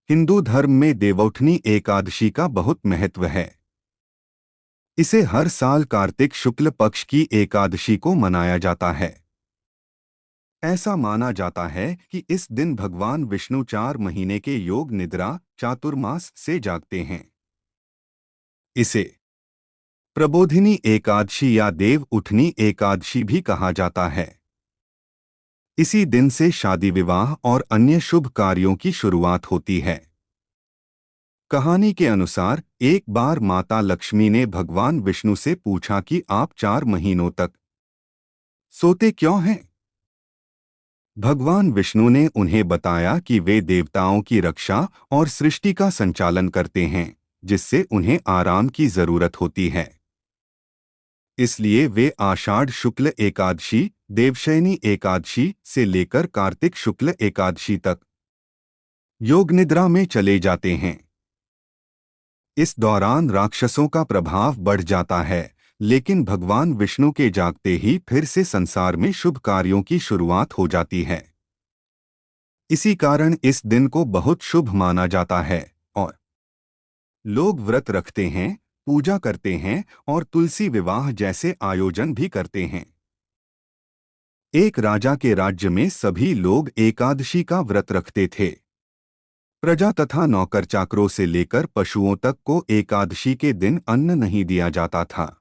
हिंदू धर्म में देवउठनी एकादशी का बहुत महत्व है। इसे हर साल कार्तिक शुक्ल पक्ष की एकादशी को मनाया जाता है। ऐसा माना जाता है कि इस दिन भगवान विष्णु 4 महीने के योग निद्रा चातुर्मास से जागते हैं। इसे प्रबोधिनी एकादशी या देव उठनी एकादशी भी कहा जाता है। इसी दिन से शादी विवाह और अन्य शुभ कार्यों की शुरुआत होती है। कहानी के अनुसार एक बार माता लक्ष्मी ने भगवान विष्णु से पूछा कि आप 4 महीनों तक सोते क्यों हैं? भगवान विष्णु ने उन्हें बताया कि वे देवताओं की रक्षा और सृष्टि का संचालन करते हैं, जिससे उन्हें आराम की जरूरत होती है। इसलिए वे आषाढ़ शुक्ल एकादशी, देवशयनी एकादशी से लेकर कार्तिक शुक्ल एकादशी तक योग निद्रा में चले जाते हैं। इस दौरान राक्षसों का प्रभाव बढ़ जाता है, लेकिन भगवान विष्णु के जागते ही फिर से संसार में शुभ कार्यों की शुरुआत हो जाती है। इसी कारण इस दिन को बहुत शुभ माना जाता है और लोग व्रत रखते हैं, पूजा करते हैं और तुलसी विवाह जैसे आयोजन भी करते हैं। एक राजा के राज्य में सभी लोग एकादशी का व्रत रखते थे। प्रजा तथा नौकर चाकरों से लेकर पशुओं तक को एकादशी के दिन अन्न नहीं दिया जाता था।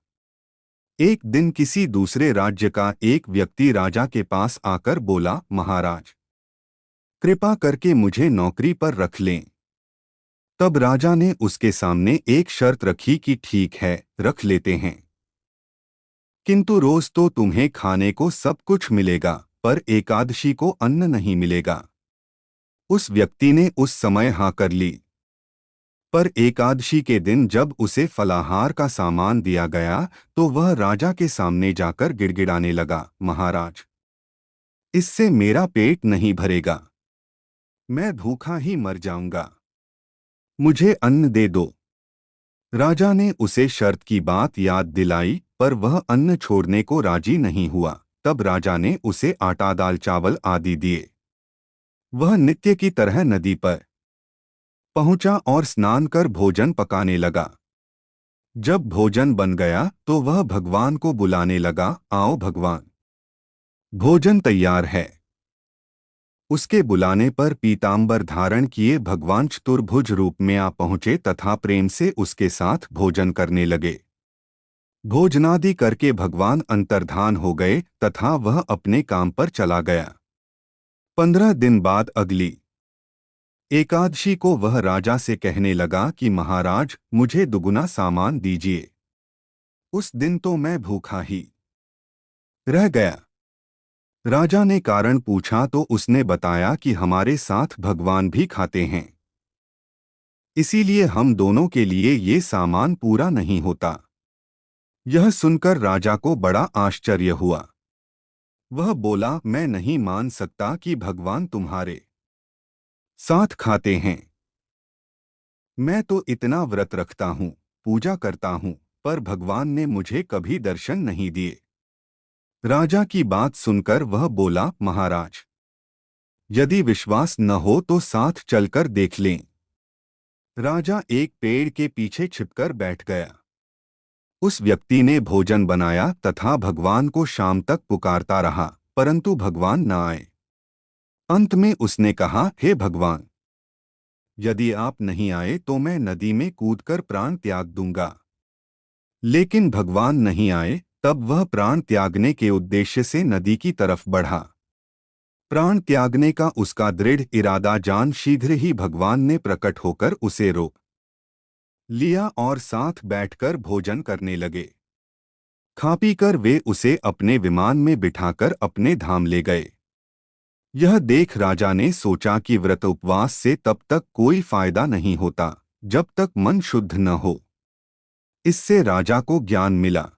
एक दिन किसी दूसरे राज्य का एक व्यक्ति राजा के पास आकर बोला, महाराज, कृपा करके मुझे नौकरी पर रख लें। तब राजा ने उसके सामने एक शर्त रखी कि ठीक है, रख लेते हैं, किंतु रोज तो तुम्हें खाने को सब कुछ मिलेगा, पर एकादशी को अन्न नहीं मिलेगा। उस व्यक्ति ने उस समय हाँ कर ली। पर एकादशी के दिन जब उसे फलाहार का सामान दिया गया तो वह राजा के सामने जाकर गिड़गिड़ाने लगा, महाराज, इससे मेरा पेट नहीं भरेगा, मैं भूखा ही मर जाऊंगा, मुझे अन्न दे दो। राजा ने उसे शर्त की बात याद दिलाई, पर वह अन्न छोड़ने को राजी नहीं हुआ। तब राजा ने उसे आटा दाल चावल आदि दिए। वह नित्य की तरह नदी पर पहुंचा और स्नान कर भोजन पकाने लगा। जब भोजन बन गया तो वह भगवान को बुलाने लगा, आओ भगवान, भोजन तैयार है। उसके बुलाने पर पीतांबर धारण किए भगवान चतुर्भुज रूप में आ पहुंचे तथा प्रेम से उसके साथ भोजन करने लगे। भोजनादि करके भगवान अंतर्धान हो गए तथा वह अपने काम पर चला गया। 15 दिन बाद अगली एकादशी को वह राजा से कहने लगा कि महाराज, मुझे दुगुना सामान दीजिए। उस दिन तो मैं भूखा ही रह गया। राजा ने कारण पूछा तो उसने बताया कि हमारे साथ भगवान भी खाते हैं, इसीलिए हम दोनों के लिए ये सामान पूरा नहीं होता। यह सुनकर राजा को बड़ा आश्चर्य हुआ। वह बोला, मैं नहीं मान सकता कि भगवान तुम्हारे साथ खाते हैं। मैं तो इतना व्रत रखता हूँ, पूजा करता हूँ, पर भगवान ने मुझे कभी दर्शन नहीं दिए। राजा की बात सुनकर वह बोला, महाराज, यदि विश्वास न हो तो साथ चलकर देख लें। राजा एक पेड़ के पीछे छिपकर बैठ गया। उस व्यक्ति ने भोजन बनाया तथा भगवान को शाम तक पुकारता रहा, परंतु भगवान न आए। अंत में उसने कहा, हे भगवान, यदि आप नहीं आए तो मैं नदी में कूदकर प्राण त्याग दूंगा। लेकिन भगवान नहीं आए। तब वह प्राण त्यागने के उद्देश्य से नदी की तरफ बढ़ा। प्राण त्यागने का उसका दृढ़ इरादा जान शीघ्र ही भगवान ने प्रकट होकर उसे रोक लिया और साथ बैठकर भोजन करने लगे। खा पी कर वे उसे अपने विमान में बिठाकर अपने धाम ले गए। यह देख राजा ने सोचा कि व्रत उपवास से तब तक कोई फायदा नहीं होता जब तक मन शुद्ध न हो। इससे राजा को ज्ञान मिला।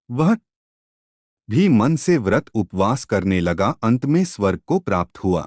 वह भी मन से व्रत उपवास करने लगा। अंत में स्वर्ग को प्राप्त हुआ।